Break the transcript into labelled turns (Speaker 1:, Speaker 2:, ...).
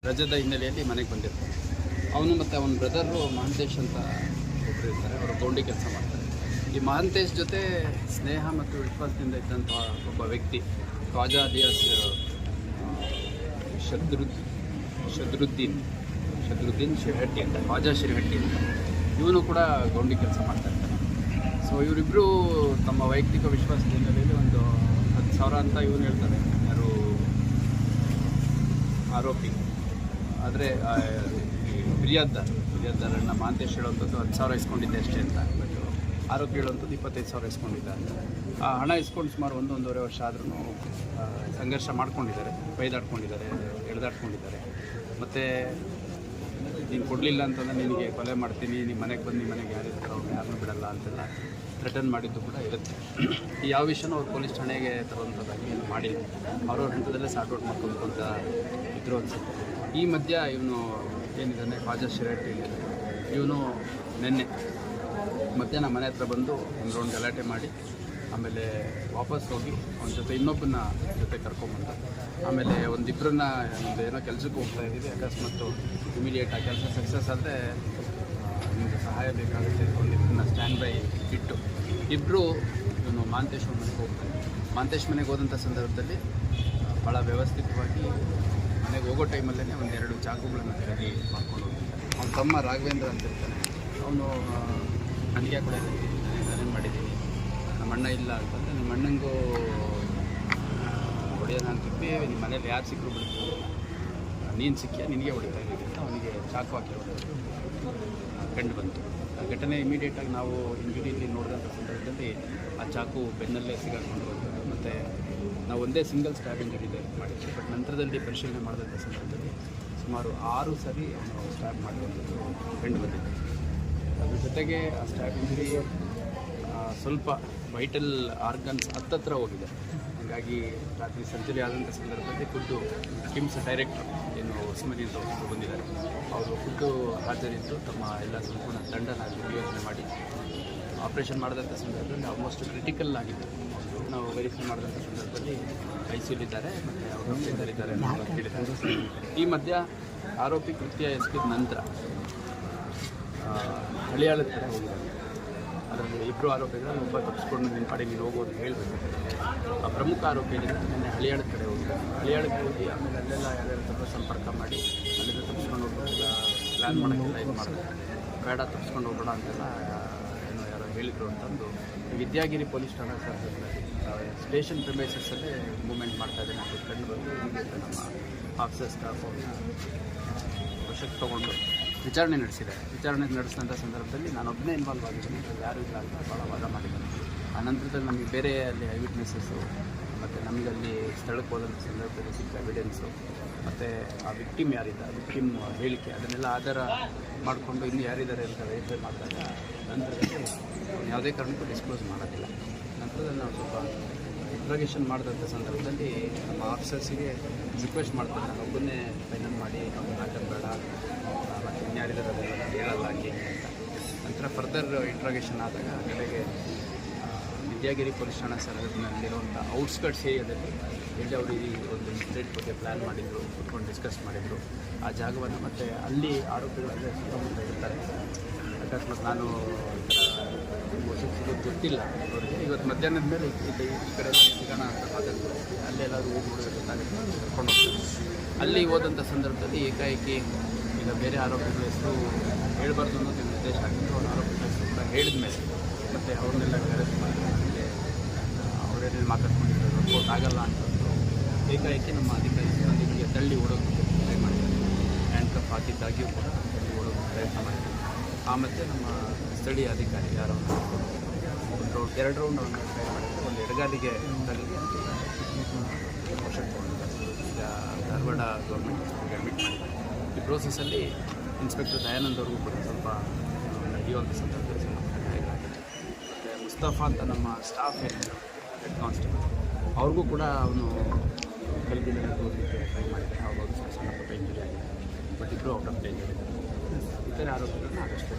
Speaker 1: ರಜದ ಹಿನ್ನೆಲೆಯಲ್ಲಿ ಮನೆಗೆ ಬಂದಿರ್ತಾರೆ. ಅವನು ಮತ್ತು ಅವನ ಬ್ರದರು ಮಹಾಂತೇಶ್ ಅಂತ ಒಬ್ಬರು ಇರ್ತಾರೆ. ಅವರು ಗೌಂಡಿ ಕೆಲಸ ಮಾಡ್ತಾರೆ. ಈ ಮಹಾಂತೇಶ್ ಜೊತೆ ಸ್ನೇಹ ಮತ್ತು ವಿಶ್ವಾಸದಿಂದ ಇದ್ದಂಥ ಒಬ್ಬ ವ್ಯಕ್ತಿ ಖ್ವಾಜಾ ಅಲಿಯಾಸ್ ಶದ್ರುದ್ದೀನ್ ಶಿರಹಟ್ಟಿ ಅಂತ, ಖ್ವಾಜಾ ಶಿರಹಟ್ಟಿ ಅಂತ, ಇವನು ಕೂಡ ಗೌಂಡಿ ಕೆಲಸ ಮಾಡ್ತಾ ಇರ್ತಾನೆ. ಸೊ ಇವರಿಬ್ಬರು ತಮ್ಮ ವೈಯಕ್ತಿಕ ವಿಶ್ವಾಸದ ಹಿನ್ನೆಲೆಯಲ್ಲಿ ಒಂದು 10,000 ಅಂತ ಇವನು ಹೇಳ್ತಾರೆ, ಯಾರು ಆರೋಪಿ. ಆದರೆ ಫಿರ್ಯಾದ್ದಾರನ್ನ ಮಹಾಂತೇಶ್ ಹೇಳುವಂಥದ್ದು 10,000 ಇಸ್ಕೊಂಡಿದ್ದೆ ಅಷ್ಟೇ ಅಂತ, ಬಟ್ ಆರೋಪಿ ಹೇಳುವಂಥದ್ದು 25,000 ಇಸ್ಕೊಂಡಿದ್ದ ಅಂತ. ಆ ಹಣ ಇಸ್ಕೊಂಡು ಸುಮಾರು 1-1.5 ವರ್ಷ ಆದ್ರೂ ಸಂಘರ್ಷ ಮಾಡ್ಕೊಂಡಿದ್ದಾರೆ, ಬೈದಾಡ್ಕೊಂಡಿದ್ದಾರೆ, ಎಳೆದಾಡ್ಕೊಂಡಿದ್ದಾರೆ. ಮತ್ತು ನೀನು ಕೊಡಲಿಲ್ಲ ಅಂತಂದರೆ ನಿನಗೆ ಕೊಲೆ ಮಾಡ್ತೀನಿ, ನಿಮ್ಮ ಮನೆಗೆ ಬಂದು ನಿಮ್ಮ ಮನೆಗೆ ಯಾರಿರ್ತಾರೋ ಅವ್ರು ಯಾರನ್ನೂ ಬಿಡಲ್ಲ ಅಂತೆಲ್ಲ ಥ್ರೆಟನ್ ಮಾಡಿದ್ದು ಕೂಡ ಇರುತ್ತೆ. ಈ ಯಾವ ವಿಷಯನೂ ಅವ್ರು ಪೊಲೀಸ್ ಠಾಣೆಗೆ ತರುವಂಥದ್ದಾಗಿ ಏನು ಮಾಡಿಲ್ಲ. ಅವ್ರವ್ರ ಹಂತದಲ್ಲೇ ಸಾರ್ಟ್ ಔಟ್ ಮಾಡ್ಕೊಂಡು ಅಂತ ಇದ್ರು ಅನಿಸುತ್ತೆ. ಈ ಮಧ್ಯ ಇವನು ಏನಿದ್ದಾನೆ ಖ್ವಾಜಾ ಶಿರಹಟ್ಟಿ, ಇವನು ನಿನ್ನೆ ಮಧ್ಯಾಹ್ನ ಮನೆ ಹತ್ರ ಬಂದು ಒಂದು ರೌಂಡ್ ಗಲಾಟೆ ಮಾಡಿ ಆಮೇಲೆ ವಾಪಸ್ ಹೋಗಿ ಅವನ ಜೊತೆ ಇನ್ನೊಬ್ಬನ ಜೊತೆ ಕರ್ಕೊಂಬಂದ. ಆಮೇಲೆ ಒಂದಿಬ್ಬರನ್ನ ಏನೋ ಕೆಲಸಕ್ಕೆ ಹೋಗ್ತಾ ಇದ್ದೀವಿ, ಅಕಸ್ಮಾತ್ ಇಮಿಡಿಯೇಟ್ ಆ ಕೆಲಸ ಸಕ್ಸಸ್ ಆದರೆ ನಿಮಗೆ ಸಹಾಯ ಬೇಕಾಗುತ್ತೆ, ಒಂದಿಬ್ಬರನ್ನ ಸ್ಟ್ಯಾಂಡ್ ಬೈ ಇಟ್ಟು ಇಬ್ಬರು ಇವನು ಮಹಾಂತೇಶ್ ಮನೆಗೆ ಹೋಗ್ತಾನೆ. ಮಹಾಂತೇಶ್ ಮನೆಗೆ ಹೋದಂಥ ಸಂದರ್ಭದಲ್ಲಿ ಭಾಳ ವ್ಯವಸ್ಥಿತವಾಗಿ ಮನೆಗೆ ಹೋಗೋ ಟೈಮಲ್ಲೇ ಒಂದೆರಡು ಚಾಕುಗಳನ್ನು ಖರೀದಿ ಮಾಡ್ಕೊಂಡು ಹೋಗ್ತಾನೆ. ಅವನ ತಮ್ಮ ರಾಘವೇಂದ್ರ ಅಂತ ಇರ್ತಾನೆ. ಅವನು ನನಗೆ ಕೂಡ ನಾನೇನು ಮಾಡಿದ್ದೀನಿ, ನಮ್ಮ ಅಣ್ಣ ಇಲ್ಲ ಅಂತಂದರೆ ನಿಮ್ಮ ಅಣ್ಣಂಗೂ ಹೊಡೆಯೋಣ ಅಂತಿದ್ವಿ, ನಿಮ್ಮ ಮನೇಲಿ ಯಾರು ಸಿಕ್ಕರು ಬಿಡ್ತೀವಿ, ನೀನು ಸಿಕ್ಕಿಯ ನಿನಗೆ ಹೊಡಿತಾ ಇದ್ದೀವಿ ಅಂತ ಅವನಿಗೆ ಚಾಕು ಹಾಕಿರೋದು ಕಂಡು ಬಂತು. ಆ ಘಟನೆ ಇಮಿಡಿಯೇಟಾಗಿ ನಾವು ಇಂಜುರಿಯಲ್ಲಿ ನೋಡಿದಂಥ ಸಂದರ್ಭದಲ್ಲಿ ಆ ಚಾಕು ಬೆನ್ನಲ್ಲೇ ಸಿಗಾಕೊಂಡು ಬಂತು. ಮತ್ತು ನಾವು ಒಂದೇ ಸಿಂಗಲ್ ಸ್ಟ್ಯಾಬ್ ಇಂಜುರಿ ಮಾಡಿದ್ವಿ, ಬಟ್ ನಂತರದಲ್ಲಿ ಪರಿಶೀಲನೆ ಮಾಡಿದಂಥ ಸಂದರ್ಭದಲ್ಲಿ ಸುಮಾರು 6 ಸರಿ ನಾವು ಸ್ಟ್ಯಾಬ್ ಮಾಡಿರುವಂಥದ್ದು ಕಂಡು ಬಂದಿದೆ. ಅದ್ರ ಜೊತೆಗೆ ಆ ಸ್ಟ್ಯಾಬ್ ಇಂಜುರಿ ಸ್ವಲ್ಪ ವೈಟಲ್ ಆರ್ಗನ್ಸ್ ಹತ್ತತ್ರ ಹೋಗಿದೆ. ಹಾಗಾಗಿ ರಾತ್ರಿ ಸರ್ಜರಿ ಆದಂಥ ಸಂದರ್ಭದಲ್ಲಿ ಖುದ್ದು ಕಿಮ್ಸ್ ಡೈರೆಕ್ಟ್ರು ಏನು ಹೊಸಮನಿ ಅಂತ ಒಬ್ಬರು ಬಂದಿದ್ದಾರೆ, ಅವರು ಖುದ್ದು ಹಾಜರಿದ್ದು ತಮ್ಮ ಎಲ್ಲ ಸಂಪೂರ್ಣ ತಂಡನ ಯೋಜನೆ ಮಾಡಿ ಆಪ್ರೇಷನ್ ಮಾಡಿದಂಥ ಸಂದರ್ಭದಲ್ಲಿ ಆಲ್ಮೋಸ್ಟ್ ಕ್ರಿಟಿಕಲ್ ಆಗಿದೆ. ನಾವು ವೆರಿಫೈ ಮಾಡಿದಂಥ ಸಂದರ್ಭದಲ್ಲಿ ಐಸಿಯುಲಿದ್ದಾರೆ ಮತ್ತು ಅವರು ಇದ್ದಾರೆ ಅಂತ ಹೇಳಿದ್ದಾರೆ. ಈ ಮಧ್ಯ ಆರೋಪಿ ಕೃತ್ಯ ಎಸಗಿದ ನಂತರ ಹಳಿಯಾಳದ ಕಡೆ ಹೋಗಿದ್ದಾರೆ. ಅದರಲ್ಲಿ ಇಬ್ಬರು ಆರೋಪಿಗಳನ್ನು ಒಬ್ಬ ತಪ್ಪಿಸ್ಕೊಂಡು ನಿನ್ನ ಪಾಡಿ ನೀನು ಹೋಗೋದು ಹೇಳಬೇಕು. ಆ ಪ್ರಮುಖ ಆರೋಪಿಯಿಂದ ನಿನ್ನೆ ಹಳಿಯಾಳದ ಕಡೆ ಹೋಗಿದ್ದಾರೆ. ಹಳಿಯಾಳಕ್ಕೆ ಹೋಗಿ ಆಮೇಲೆ ಅಲ್ಲೆಲ್ಲ ಯಾರ್ಯಾರು ಸಂಪರ್ಕ ಮಾಡಿ ಅಲ್ಲಿಂದ ತಪ್ಪಿಸ್ಕೊಂಡು ಹೋಗ್ಬಿಟ್ಟು ಪ್ಲ್ಯಾನ್ ಮಾಡೋಕ್ಕೆಲ್ಲ ಇದು ಮಾಡೋದು, ಬೇಡ ತಪ್ಪಿಸ್ಕೊಂಡು ಹೋಗೋಣ ಅಂತೆಲ್ಲ ಏನೋ ಯಾರೋ ಹೇಳಿದರು ಅಂತಂದು ವಿದ್ಯಾಗಿರಿ ಪೊಲೀಸ್ ಠಾಣಾ ಸ್ಟೇಷನ್ ಪ್ರಿಮೈಸಸ್ಸಲ್ಲೇ ಮೂವ್ಮೆಂಟ್ ಮಾಡ್ತಾಯಿದ್ದೇನೆ ಅಂತ ಕಂಡು ಬಂದು ನಮ್ಮ ಆಫೀಸರ್ ಸ್ಟಾಫ್ ವಶಕ್ಕೆ ತೊಗೊಂಡು ವಿಚಾರಣೆ ನಡೆಸಿದಂಥ ಸಂದರ್ಭದಲ್ಲಿ ನಾನೊಬ್ಬನೇ ಇನ್ವಾಲ್ವ್ ಆಗಿದ್ದೀನಿ, ಯಾರೂ ಇಲ್ಲ ಅಂತ ಭಾಳ ವಾದ ಮಾಡಿದ್ದೀನಿ. ಆ ನಂತರದಲ್ಲಿ ನಮಗೆ ಬೇರೆ ಅಲ್ಲಿ ಐ ವಿಟ್ನೆಸ್ಸಸ್ಸು ಮತ್ತು ನಮಗಲ್ಲಿ ಸ್ಥಳಕ್ಕೆ ಹೋದಂಥ ಸಂದರ್ಭದಲ್ಲಿ ಸಿಕ್ಕ ಎವಿಡೆನ್ಸು ಮತ್ತು ಆ ವಿಕ್ಟಿಮ್ ಯಾರಿದ್ದಾರೆ, ವಿಕ್ಟಿಮ್ ಹೇಳಿಕೆ, ಅದನ್ನೆಲ್ಲ ಆಧಾರ ಮಾಡಿಕೊಂಡು ಇನ್ನೂ ಯಾರಿದ್ದಾರೆ ಅಂತ ವೆರಿಫೈ ಮಾಡಿದಾಗ ನಂತರದಲ್ಲಿ ಯಾವುದೇ ಕಾರಣಕ್ಕೂ ಡಿಸ್ಕ್ಲೋಸ್ ಮಾಡೋದಿಲ್ಲ. ನಂತರದಲ್ಲಿ ನಾವು ಸ್ವಲ್ಪ ಇಂಟ್ರಾಗೇಷನ್ ಮಾಡಿದಂಥ ಸಂದರ್ಭದಲ್ಲಿ ನಮ್ಮ ಆಫೀಸರ್ಸಿಗೆ ರಿಕ್ವೆಸ್ಟ್ ಮಾಡ್ತಾರೆ, ನಾನು ಒಬ್ಬನ್ನೇ ಫೈನಲ್ ಮಾಡಿ ಅವ್ನು ಹಾಕಬೇಡ ಮತ್ತು ಇನ್ಯಾರಿದ್ದಾರೆ ಅದೆಲ್ಲ ಹೇಳಲ್ಲ ಹಾಗೆ ಅಂತ. ನಂತರ ಫರ್ದರ್ ಇಂಟ್ರಾಗೇಷನ್ ಆದಾಗ ಕಡೆಗೆ ವಿದ್ಯಾಗಿರಿ ಪೊಲೀಸ್ ಠಾಣಾ ಸರಹದ್ದಿನಲ್ಲಿರುವಂಥ ಔಟ್ಸ್ಕಟ್ಸ್ ಏರಿಯಾದಲ್ಲಿ ಎಲ್ಲಿ ಅವರು ಈ ಒಂದು ಇನ್ಸಿಡೆಂಟ್ ಬಗ್ಗೆ ಪ್ಲ್ಯಾನ್ ಮಾಡಿದರು, ಕೂತ್ಕೊಂಡು ಡಿಸ್ಕಸ್ ಮಾಡಿದರು. ಆ ಜಾಗವನ್ನು ಮತ್ತು ಅಲ್ಲಿ ಆರೋಪಿಗಳಲ್ಲೇ ಸುತ್ತಮುತ್ತ ಇರ್ತಾರೆ. ಅಕಸ್ಮಾತ್ ನಾನು ವರ್ಷಕ್ಕೆ ಸಿಗೋದು ಗೊತ್ತಿಲ್ಲ ಅವರಿಗೆ. ಇವತ್ತು ಮಧ್ಯಾಹ್ನದ ಮೇಲೆ ಈ ಕಡೆ ಸಿಗೋಣ ಅಂತ ಮಾತಾಡ್ತಾರೆ. ಅಲ್ಲೆಲ್ಲರೂ ಹೋಗಿ ನೋಡಿದ್ರೆ ಗೊತ್ತಾಗುತ್ತೆ, ಕರ್ಕೊಂಡು ಹೋಗ್ತಾರೆ. ಅಲ್ಲಿ ಹೋದಂಥ ಸಂದರ್ಭದಲ್ಲಿ ಏಕಾಏಕಿ ಈಗ ಬೇರೆ ಆರೋಪಿಗಳ ಹೆಸರು ಹೇಳಬಾರ್ದು ಅನ್ನೋದು ನಿರ್ದೇಶ ಆಗಿತ್ತು. ಅವ್ರ ಆರೋಪಿಗಳ ಹೆಸರು ಕೂಡ ಹೇಳಿದ ಮೇಲೆ ಮತ್ತು ಅವ್ರನ್ನೆಲ್ಲ ಅರೆಸ್ಟ್ ಮಾಡಿ ಆಮೇಲೆ ಅವರೇನೇನು ಮಾತಾಡ್ಕೊಂಡಿದ್ದಾರೆ ರಿಪೋರ್ಟ್ ಆಗಲ್ಲ ಅಂತಂದು ಏಕಾಏಕಿ ನಮ್ಮ ಅಧಿಕಾರಿ ಸಿಬ್ಬಂದಿಗಳಿಗೆ ತಳ್ಳಿ ಓಡೋಕ್ಕೆ ಟ್ರೈ ಮಾಡಿದ್ದಾರೆ. ಹ್ಯಾಂಡ್ ಕಪ್ ಹಾಕಿದ್ದಾಗಿಯೂ ಕೂಡ ತಳ್ಳಿ ಓಡೋಕ್ಕೆ ಪ್ರಯತ್ನ ಮಾಡಿದ್ದಾರೆ. ಆ ಮತ್ತು ನಮ್ಮ ಸ್ಥಳೀಯ ಅಧಿಕಾರಿ ಯಾರೋ ಎರಡು ರೌಂಡ್ ಅವನ್ನ ಟ್ರೈ ಮಾಡಿದ್ದಾರೆ. ಒಂದು ಎಡಗಾಲಿಗೆ ವಶಕ್ಕೆ ತಗೊಂಡಿದ್ದಾರೆ. ಈಗ ಧಾರವಾಡ ಗೌರ್ಮೆಂಟ್ ಅಡ್ಮಿಟ್ ಮಾಡಿದ್ದಾರೆ. ಈ ಪ್ರೋಸೆಸ್ಸಲ್ಲಿ ಇನ್ಸ್ಪೆಕ್ಟರ್ ದಯಾನಂದ್ ಅವ್ರಿಗೂ ಕೂಡ ಸ್ವಲ್ಪ ನಡೆಯುವಂಥ ಸಂದರ್ಭದಲ್ಲಿ ಸಣ್ಣ ಆಗಿದೆ. ಮತ್ತು ಮುಸ್ತಫಾ ಅಂತ ನಮ್ಮ ಸ್ಟಾಫ್ ಏನಿದೆ ಹೆಡ್ ಕಾನ್ಸ್ಟೇಬಲ್, ಅವ್ರಿಗೂ ಕೂಡ ಅವನು ಕಲ್ಬಿನಲ್ಲಿ ಹೋಗಲಿಕ್ಕೆ ಟ್ರೈ ಮಾಡಿದ್ದಾರೆ. ಅವಾಗ ಸಣ್ಣ ಪುಟ್ಟ ಇಂಜುರಿ ಆಗಿದೆ, ಬಟ್ ಇಬ್ಬರು ಔಟ್ ಆಫ್ ಡೇಂಜರ್ ಇದ್ದಾರೆ. ಇತರೆ ಆರೋಪಿಗಳನ್ನ ಆದಷ್ಟು